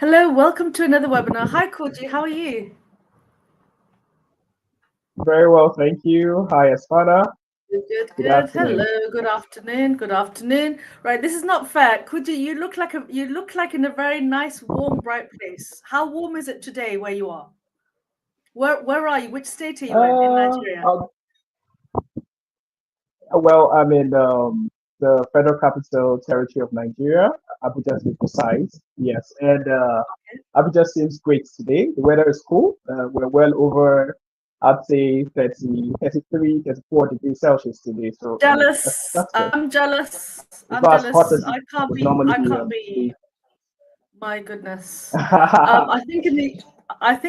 Hello, welcome to another webinar. Hi, Koji, how are you? Very well, thank you. Hi, Afsana. Good, good, Good good. afternoon. Hello, good afternoon, good afternoon. Right, this is not fair. Koji, you look like in a very nice, warm, bright place. How warm is it today where you are? Where are you? Which state are you in Uh, Nigeria? uh, well, I'm in the Federal Capital Territory of Nigeria, Abuja to be precise. Yes, and Abuja seems great today. The weather is cool. We're well over, I'd say 30, 33, 34 degrees Celsius today. So Jealous. that's good. I'm jealous. It's I'm not as hot jealous. as it would normally I be. can't be. My goodness. I think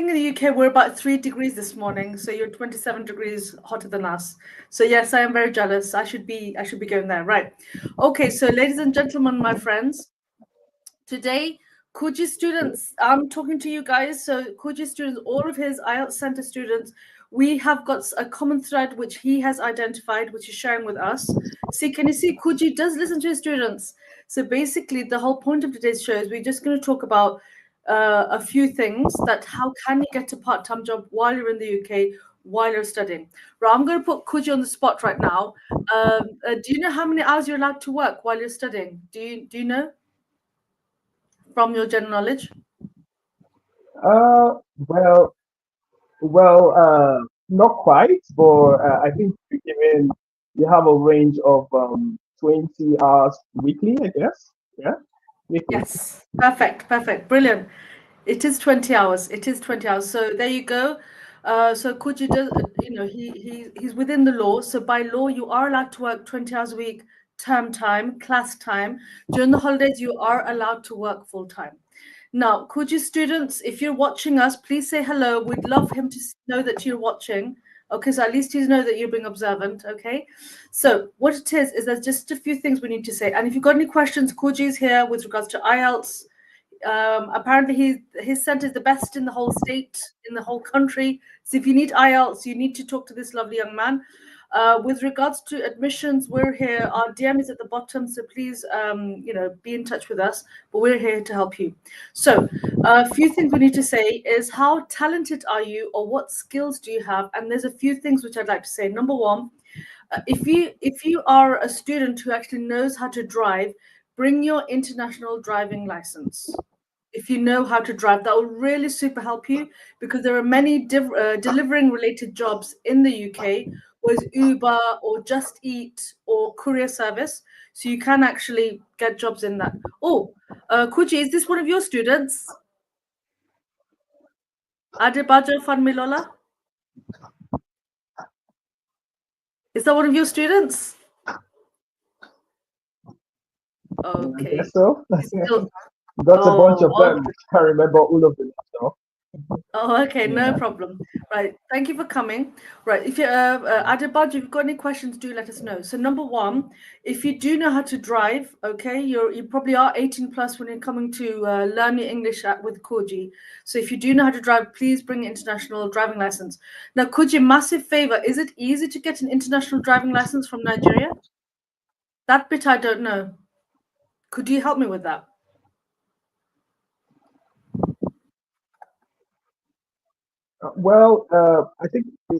in the UK we're about 3 degrees this morning, so you're 27 degrees hotter than us. So yes, I am very jealous. I should be going there. Right. Okay, so ladies and gentlemen, my friends, today Kuji students, I'm talking to you guys. So Kuji students, all of his IELTS Center students, we have got a common thread which he has identified, which he's sharing with us. See, can you see Kuji does listen to his students? So basically, the whole point of today's show is we're just going to talk about a few things that how can you get a part-time job while you're in the UK, while you're studying. Right, I'm going to put Kuji on the spot right now. Do you know how many hours you're allowed to work while you're studying? Do you know from your general knowledge? Uh, well, not quite, but I think you have a range of 20 hours weekly, I guess. Yeah, weekly. Yes, perfect, perfect, brilliant. It is 20 hours. It is 20 hours. So there you go. So Kuji does, he's within the law. So by law, you are allowed to work 20 hours a week, term time, class time. During the holidays, you are allowed to work full time. Now, Kuji students, if you're watching us, please say hello. We'd love him to know that you're watching. Okay, so at least he know that you're being observant. Okay, so what it is there's just a few things we need to say. And if you've got any questions, Kuji is here with regards to IELTS. Apparently, his center is the best in the whole state, in the whole country. So if you need IELTS, you need to talk to this lovely young man. With regards to admissions, we're here. Our DM is at the bottom, so please, be in touch with us. But we're here to help you. So, a few things we need to say is how talented are you, or what skills do you have? And there's a few things which I'd like to say. Number one, if you are a student who actually knows how to drive, bring your international driving license. If you know how to drive, that will really super help you because there are many delivering related jobs in the UK, whereas Uber or Just Eat or courier service. So you can actually get jobs in that. Oh, Kuji, is this one of your students? Adebayo Fanmilola? Is that one of your students? I guess Okay. so. He's still, Got a bunch of oh, them. Can't remember all of them. So oh, okay, no yeah. problem. Right, thank you for coming. Right, if you, Adebayo, if you've got any questions, do let us know. So number one, if you do know how to drive, okay, you probably are 18 plus when you're coming to learn your English with Koji. So if you do know how to drive, please bring an international driving license. Now, Koji, massive favor, is it easy to get an international driving license from Nigeria? That bit I don't know. Could you help me with that? I think I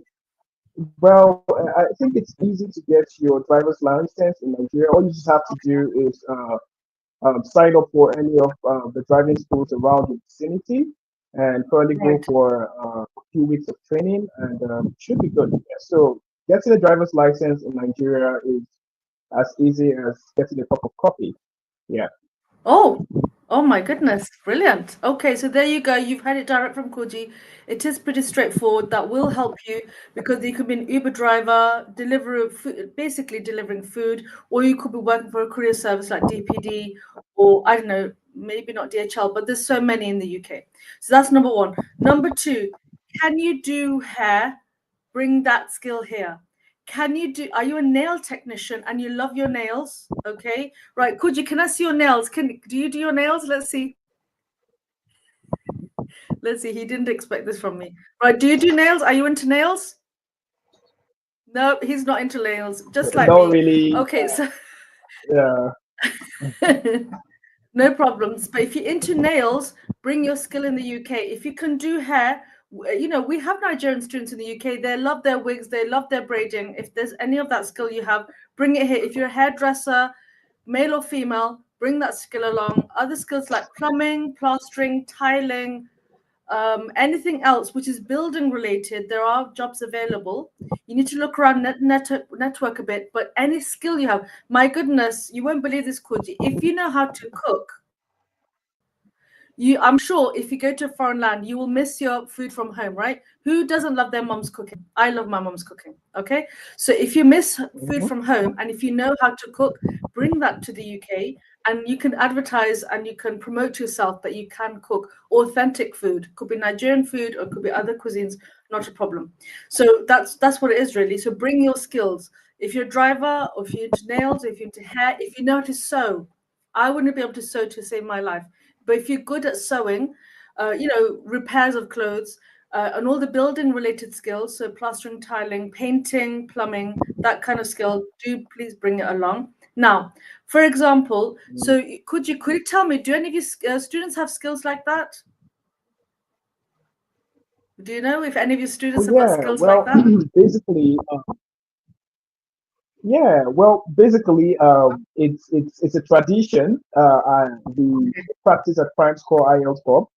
think it's easy to get your driver's license in Nigeria. All you just have to do is sign up for any of the driving schools around the vicinity and probably go Right. for a few weeks of training and should be good. Yeah, so getting a driver's license in Nigeria is as easy as getting a cup of coffee. Yeah. Oh, oh my goodness, brilliant. Okay, so there you go. You've had it direct from Koji. It is pretty straightforward. That will help you because you could be an Uber driver, basically delivering food, or you could be working for a courier service like DPD, or I don't know, maybe not DHL, but there's so many in the UK. So that's number one. Number two, can you do hair? Bring that skill here. Are you a nail technician and you love your nails? Okay. Right, Kuji, can I see your nails? Do you do your nails? Let's see. Let's see. He didn't expect this from me. Right, do you do nails? Are you into nails? No, he's not into nails, just like Not me. really. Okay, so Yeah. No problems. But if you're into nails, bring your skill in the UK. If you can do hair, we have Nigerian students in the UK. They love their wigs, they love their braiding. If there's any of that skill you have, bring it here. If you're a hairdresser, male or female, bring that skill along. Other skills like plumbing, plastering, tiling, anything else which is building related, there are jobs available. You need to look around network a bit, but any skill you have, my goodness, you won't believe this, Koji. If you know how to cook, I'm sure if you go to a foreign land, you will miss your food from home, right? Who doesn't love their mom's cooking? I love my mom's cooking. Okay. So if you miss food Hmm. from home and if you know how to cook, bring that to the UK and you can advertise and you can promote yourself that you can cook authentic food. Could be Nigerian food or could be other cuisines, not a problem. So that's what it is really. So bring your skills. If you're a driver, or if you're into nails, or if you're into hair, if you know how to sew, I wouldn't be able to sew to save my life. But if you're good at sewing, repairs of clothes, and all the building related skills, so plastering, tiling, painting, plumbing, that kind of skill, do please bring it along. Now, for example, so could you tell me, do any of your students have skills like that? Do you know if any of your Oh students have got yeah, skills like well, that? basically, yeah, well, basically, it's a tradition. We practice at Primescore IELTS Corp.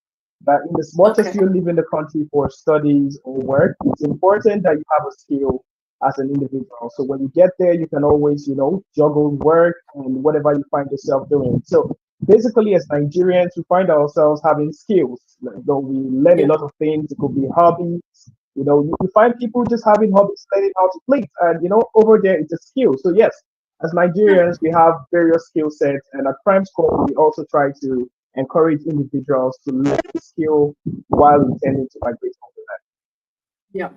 That in as much as Okay. you live in the country for studies or work, it's important that you have a skill as an individual. So when you get there, you can always, juggle work and whatever you find yourself doing. So basically, as Nigerians, we find ourselves having skills. Though we learn a Yeah. lot of things, it could be hobbies. You find people just having hobbies, learning how to play, and over there it's a skill. So yes, as Yeah. Nigerians, we have various skill sets, and at Prime School, we also try to encourage individuals to learn the skill while intending to migrate over Yeah.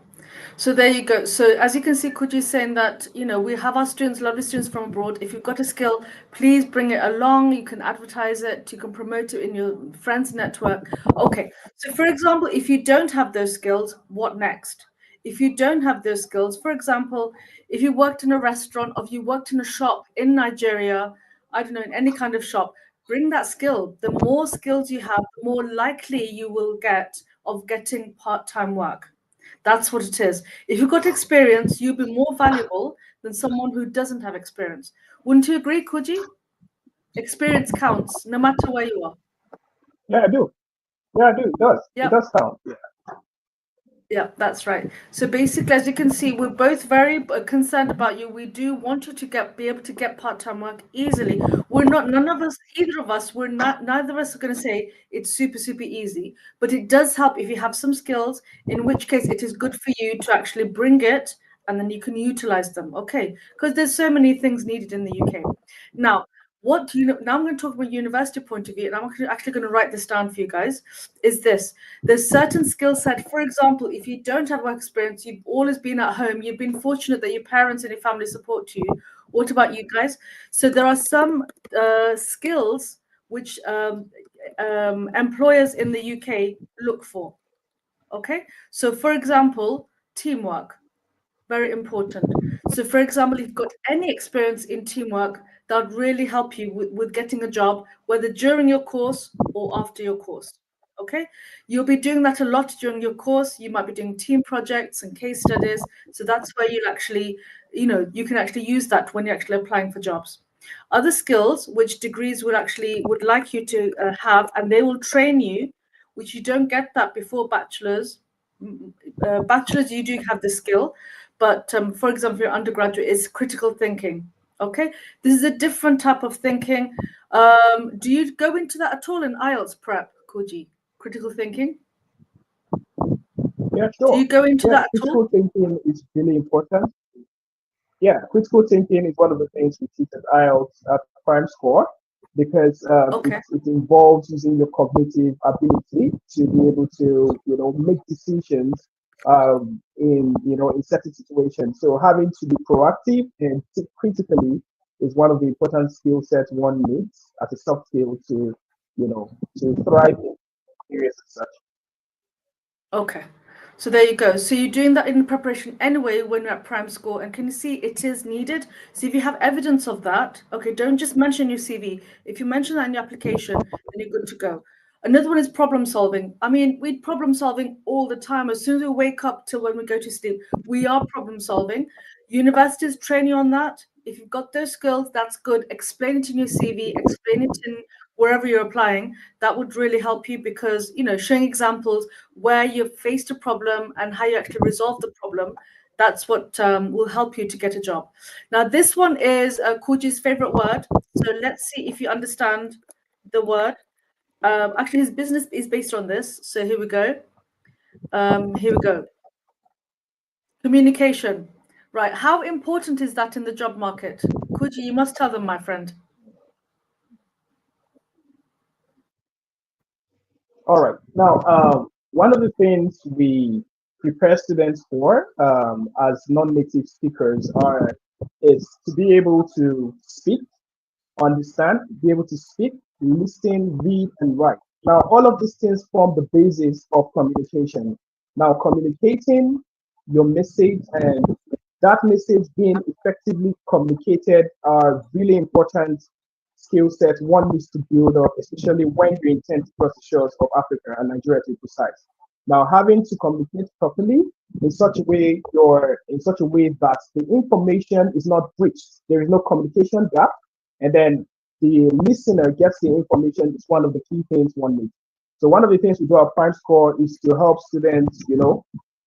So there you go. So as you can see, Kuji's saying that, we have our students, lovely students from abroad. If you've got a skill, please bring it along. You can advertise it, you can promote it in your friends network. Okay. So for example, if you don't have those skills, what next? If you don't have those skills, for example, if you worked in a restaurant or if you worked in a shop in Nigeria, I don't know, in any kind of shop, bring that skill. The more skills you have, the more likely you will get of getting part-time work. That's what it is. If you've got experience, you'll be more valuable than someone who doesn't have experience. Wouldn't you agree, Kuji? Experience counts no matter where you are. there. Yeah, I do. Yeah, I do. It does. It Yep. does count. Yeah. Yeah, that's right. So basically, as you can see, we're both very concerned about you. We do want you to be able to get part-time work easily. We're not, none of us, either of us, we're not, neither of us are going to say it's super, super easy, but it does help if you have some skills, in which case it is good for you to actually bring it and then you can utilize them. Okay. Because there's so many things needed in the UK. Now, now I'm going to talk about university point of view, and I'm actually going to write this down for you guys, is this. There's certain skill set. For example, if you don't have work experience, you've always been at home, you've been fortunate that your parents and your family support you. What about you guys? So there are some skills which employers in the UK look for. Okay. So for example, teamwork, very important. So, for example, if you've got any experience in teamwork, that would really help you with getting a job, whether during your course or after your course. Okay, you'll be doing that a lot during your course. You might be doing team projects and case studies. So that's where you'll actually, you can actually use that when you're actually applying for jobs. Other skills which degrees would like you to have, and they will train you, which you don't get that before bachelor's. Bachelor's, you do have the skill, but for example, your undergraduate is critical thinking. Okay, this is a different type of thinking. Do you go into that at all in IELTS prep, Koji? Critical thinking? Yeah, Do sure. you go into Yes, that at all? critical thinking is really important. Yeah, critical thinking is one of the things we teach at IELTS at Prime Score because Okay. it involves using your cognitive ability to be able to make decisions in certain situations. So having to be proactive and think critically is one of the important skill sets one needs as a soft skill to thrive in areas as such. Okay. So there you go. So you're doing that in preparation anyway when you're at Primescore, and can you see it is needed? So if you have evidence of that, okay, don't just mention your CV. If you mention that in your application, then you're good to go. Another one is problem solving. I mean, we're problem solving all the time. As soon as we wake up till when we go to sleep, we are problem solving. Universities train you on that. If you've got those skills, that's good. Explain it in your CV, explain it in wherever you're applying. That would really help you because, showing examples where you've faced a problem and how you actually resolve the problem, that's what will help you to get a job. Now, this one is Kuji's favorite word. So let's see if you understand the word. Actually, his business is based on this. So here we go. Here we go. Communication. Right. How important is that in the job market? Kuji, you must tell them, my friend. All right. Now, one of the things we prepare students for as non-native speakers is to be able to speak, understand, be able to speak, listen, read, and write. Now, all of these things form the basis of communication. Now, communicating your message and that message being effectively communicated are really important skill sets one needs to build up, especially when you intend to cross the shores of Africa and Nigeria to be precise. Now, having to communicate properly in such a way that the information is not breached. There is no communication gap, and then the listener gets the information is one of the key things one needs. So one of the things we do at Primescore is to help students,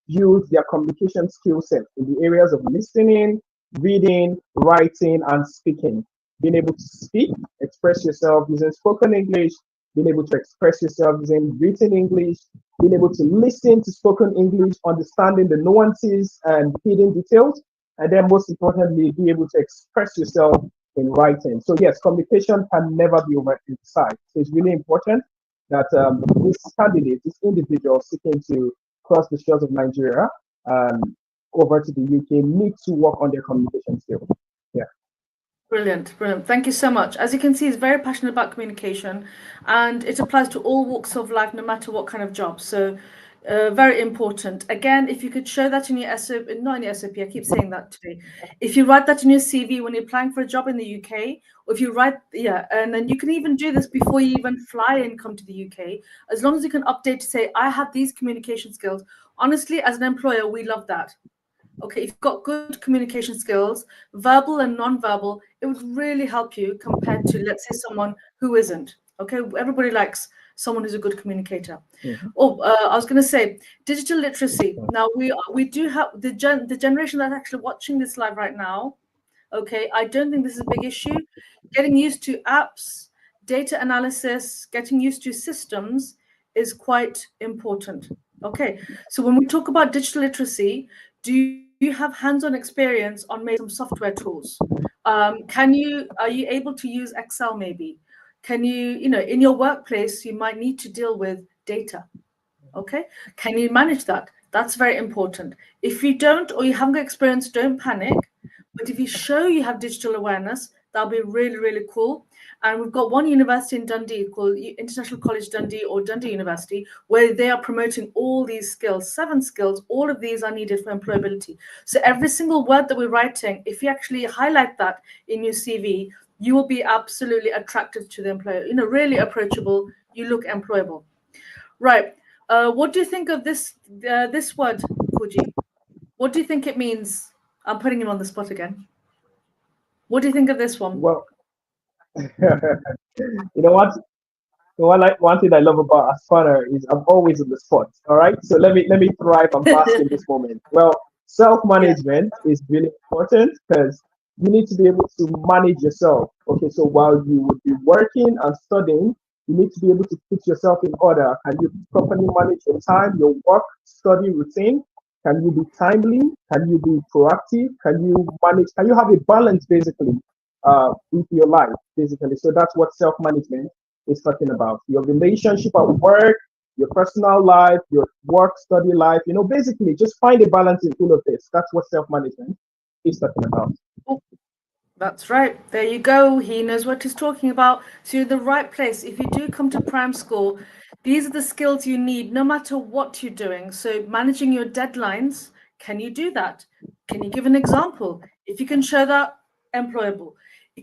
use their communication skill set in the areas of listening, reading, writing, and speaking. Being able to speak, express yourself using spoken English, being able to express yourself using written English, being able to listen to spoken English, understanding the nuances and hidden details, and then most importantly, be able to express yourself in writing. So yes, communication can never be overemphasized. So it's really important that this candidate, this individual seeking to cross the shores of Nigeria over to the UK need to work on their communication skills. Yeah. Brilliant, brilliant. Thank you so much. As you can see, he's very passionate about communication, and it applies to all walks of life, no matter what kind of job. So, very important. Again, if you could show that in your SOP, not in your SOP, I keep saying that today. If you write that in your CV when you're applying for a job in the UK, or if you write, yeah, and then you can even do this before you even fly and come to the UK, as long as you can update to say, I have these communication skills. Honestly, as an employer, we love that. Okay, if you've got good communication skills, verbal and non-verbal, it would really help you compared to, let's say, someone who isn't. Okay, everybody likes someone who's a good communicator. Mm-hmm. Oh, I was going to say digital literacy. Now we do have the generation that's actually watching this live right now. Okay, I don't think this is a big issue. Getting used to apps, data analysis, getting used to systems is quite important. Okay, so when we talk about digital literacy, do you have hands-on experience on maybe some software tools? Are you able to use Excel maybe? Can in your workplace, you might need to deal with data. Okay, can you manage that? That's very important. If you don't or you haven't got experience, don't panic. But if you show you have digital awareness, that'll be really, really cool. And we've got one university in Dundee called International College Dundee or Dundee University, where they are promoting all these skills, 7 skills. All of these are needed for employability. So every single word that we're writing, if you actually highlight that in your CV, you will be absolutely attractive to the employer. Really approachable. You look employable. Right. What do you think of this word, Koji? What do you think it means? I'm putting him on the spot again. What do you think of this one? Well, you know what? One thing I love about Afsana is I'm always on the spot. All right. So let me thrive and bask in this moment. Well, Yeah. self-management is really important because you need to be able to manage yourself. Okay. So while you would be working and studying, you need to be able to put yourself in order. Can you properly manage your time, your work, study routine? Can you be timely? Can you be proactive? Can you have a balance basically with your life, basically? So that's what self-management is talking about. Your relationship at work, your personal life, your work, study life, basically just find a balance in all of this. That's what self-management is talking about. That's right. There you go. He knows what he's talking about. So you're in the right place. If you do come to Primescore, These are the skills you need no matter what you're doing. So, managing your deadlines, can you do that? Can you give an example? If you can show that, employable.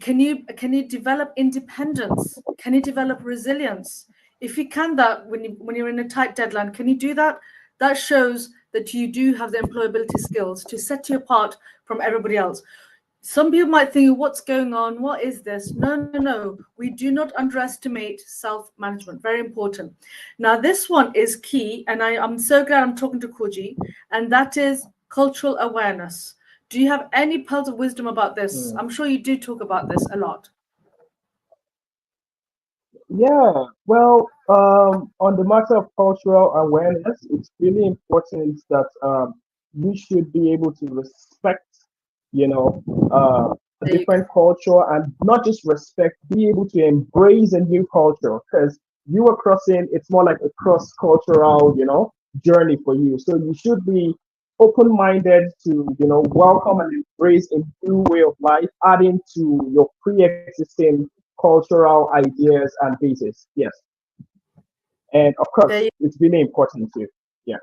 Can you develop independence? Can you develop resilience? If you can that when you're in a tight deadline, can you do that? That shows that you do have the employability skills to set you apart from everybody else. Some people might think, what's going on? What is this? No, no, no. We do not underestimate self management. Very important. Now, this one is key, and I'm so glad I'm talking to Koji, and that is cultural awareness. Do you have any pearls of wisdom about this? Mm. I'm sure you do talk about this a lot. Yeah, well, on the matter of cultural awareness, it's really important that you should be able to respect, you know, a There you go. different culture, and not just respect, be able to embrace a new culture, because you are crossing, it's more like a cross-cultural, journey for you. So you should be open-minded to, welcome and embrace a new way of life, adding to your pre-existing cultural ideas and basis. Yes. And of There course, you it's really important too. Yeah.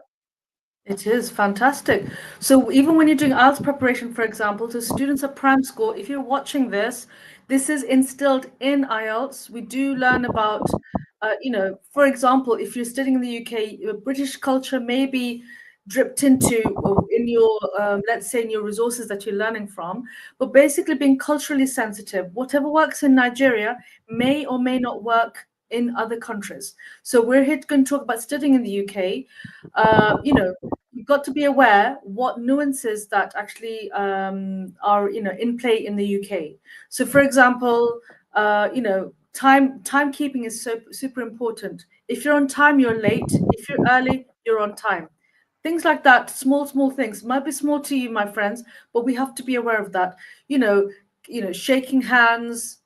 It is fantastic. So even when you're doing IELTS preparation, for example, to students at prime school, if you're watching this, this is instilled in IELTS. We do learn about, for example, if you're studying in the UK, British culture may be dripped into or in your, let's say, in your resources that you're learning from, but basically being culturally sensitive. Whatever works in Nigeria may or may not work in other countries. So we're here going to talk about studying in the UK. You've got to be aware what nuances that actually are in play in the UK. So, for example, timekeeping is so super important. If you're on time, you're late. If you're early, you're on time. Things like that, small things might be small to you, my friends, but we have to be aware of that. You know, shaking hands,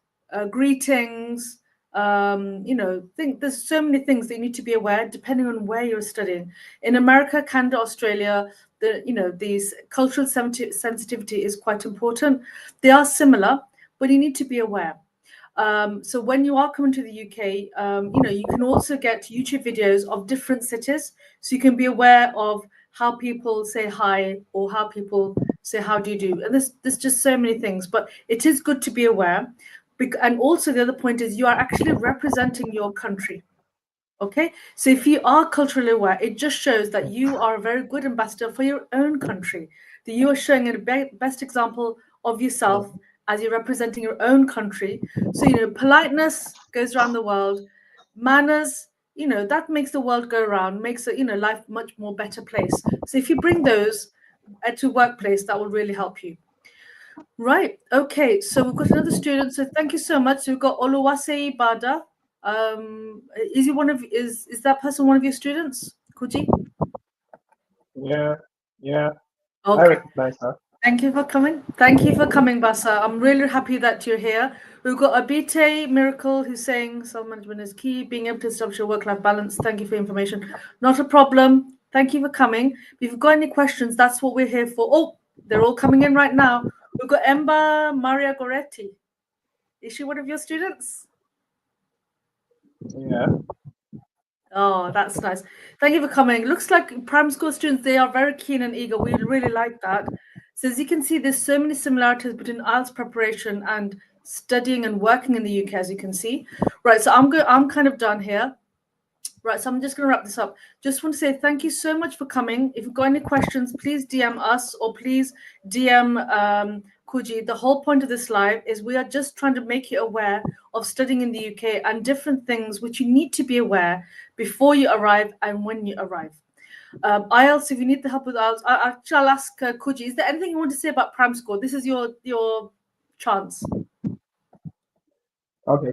greetings. Think there's so many things that you need to be aware depending on where you're studying. In America, Canada, Australia, these cultural sensitivity is quite important. They are similar, but you need to be aware. So when you are coming to the UK, you can also get YouTube videos of different cities, so you can be aware of how people say hi or how people say how do you do. And there's just so many things, but it is good to be aware. And also the other point is you are actually representing your country. Okay, so if you are culturally aware, it just shows that you are a very good ambassador for your own country, that you are showing a best example of yourself Mm. as you're representing your own country. So, politeness goes around the world, manners, that makes the world go around, makes it, life much more better place. So if you bring those to workplace, that will really help you. Right. Okay. So we've got another student. So thank you so much. So we've got Oluwase Bada. Is he one of is that person one of your students? Kuji? Yeah. Yeah. I Okay. recognize her. Thank you for coming. Thank you for coming, Basa. I'm really happy that you're here. We've got Abite Miracle who's saying self-management is key, being able to establish your work-life balance. Thank you for your information. Not a problem. Thank you for coming. If you've got any questions, that's what we're here for. Oh, they're all coming in right now. We've got Emba Maria Goretti. Is she one of your students? Yeah. Oh, that's nice. Thank you for coming. Looks like primary school students, they are very keen and eager. We really like that. So as you can see, there's so many similarities between IELTS preparation and studying and working in the UK, as you can see. Right, so I'm kind of done here. Right, so I'm just going to wrap this up. Just want to say thank you so much for coming. If you've got any questions, please DM us or please DM Kuji. The whole point of this live is we are just trying to make you aware of studying in the UK and different things which you need to be aware before you arrive and when you arrive. IELTS, if you need the help with IELTS, I'll ask Kuji, is there anything you want to say about Prime Score? This is your chance. Okay.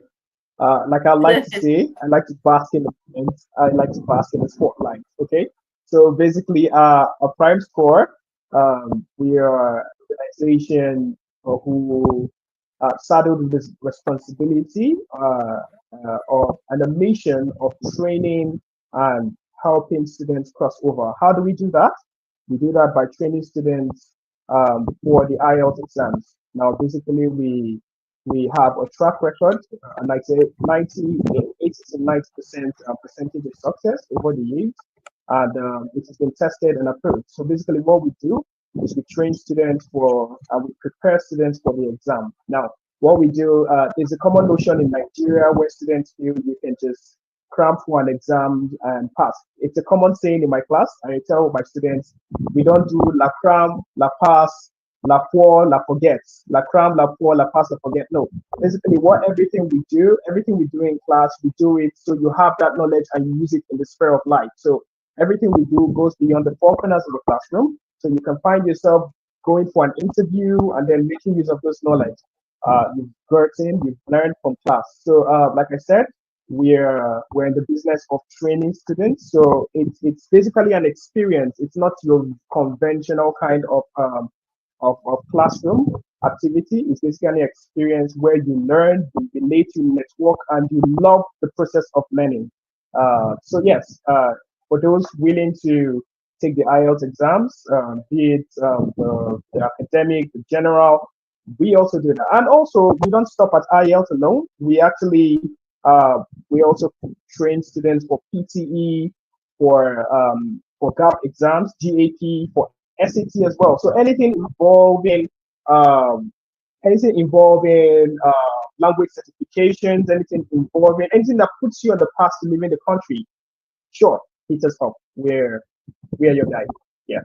Like I like to say, I like to bask in the moments. I like to bask in the spotlight. Okay. So basically, a prime score, we are an organization who saddled with this responsibility of and a mission of training and helping students cross over. How do we do that? We do that by training students for the IELTS exams. Now, basically, We have a track record, 80 to 90% percentage of success over the years, and it has been tested and approved. So basically, what we do is we train students we prepare students for the exam. Now, what we do, there's a common notion in Nigeria where students feel you can just cram for an exam and pass. It's a common saying in my class. I tell my students, we don't do la cram, la pass, la pour, la forget, la cram, la pour, la pass, la forget. No, basically, everything we do in class, we do it so you have that knowledge and you use it in the sphere of life. So everything we do goes beyond the four corners of the classroom. So you can find yourself going for an interview and then making use of those knowledge you've learned from class. So, like I said, we're in the business of training students. So it's basically an experience. It's not your conventional kind of classroom activity. It's basically an experience where you learn, you relate, you network, and you love the process of learning. So yes, for those willing to take the IELTS exams, be it the academic, the general, we also do that. And also, we don't stop at IELTS alone. We also train students for PTE, for GAP exams, GAP, for SAT as well. So um, anything involving language certifications, anything that puts you on the path to leaving the country, sure, hit us up. We're your guide. Yeah.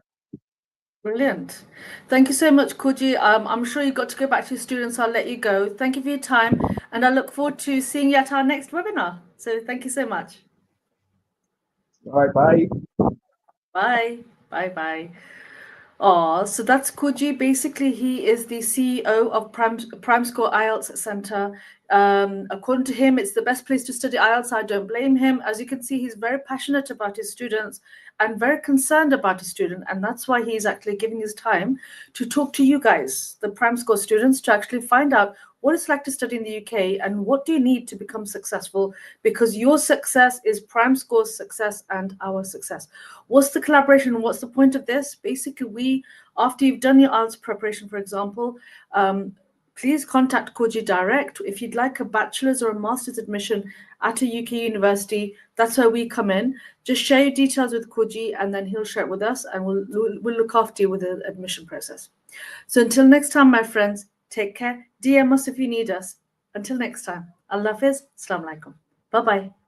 Brilliant. Thank you so much, Kuji. I'm sure you got to go back to your students. I'll let you go. Thank you for your time, and I look forward to seeing you at our next webinar. So thank you so much. All right, bye. Bye. Bye bye. Oh, so that's Kuji. Basically, he is the CEO of Primescore IELTS Center. According to him, it's the best place to study IELTS. I don't blame him. As you can see, he's very passionate about his students and very concerned about his student. And that's why he's actually giving his time to talk to you guys, the Primescore students, to actually find out what it's like to study in the UK and what do you need to become successful, because your success is Primescore's success and our success. What's the collaboration? What's the point of this? Basically, after you've done your IELTS preparation, for example, please contact Koji direct. If you'd like a bachelor's or a master's admission at a UK university, that's where we come in. Just share your details with Koji and then he'll share it with us and we'll look after you with the admission process. So until next time, my friends, take care. DM us if you need us. Until next time. Allah Hafiz. Assalamu alaikum. Bye-bye.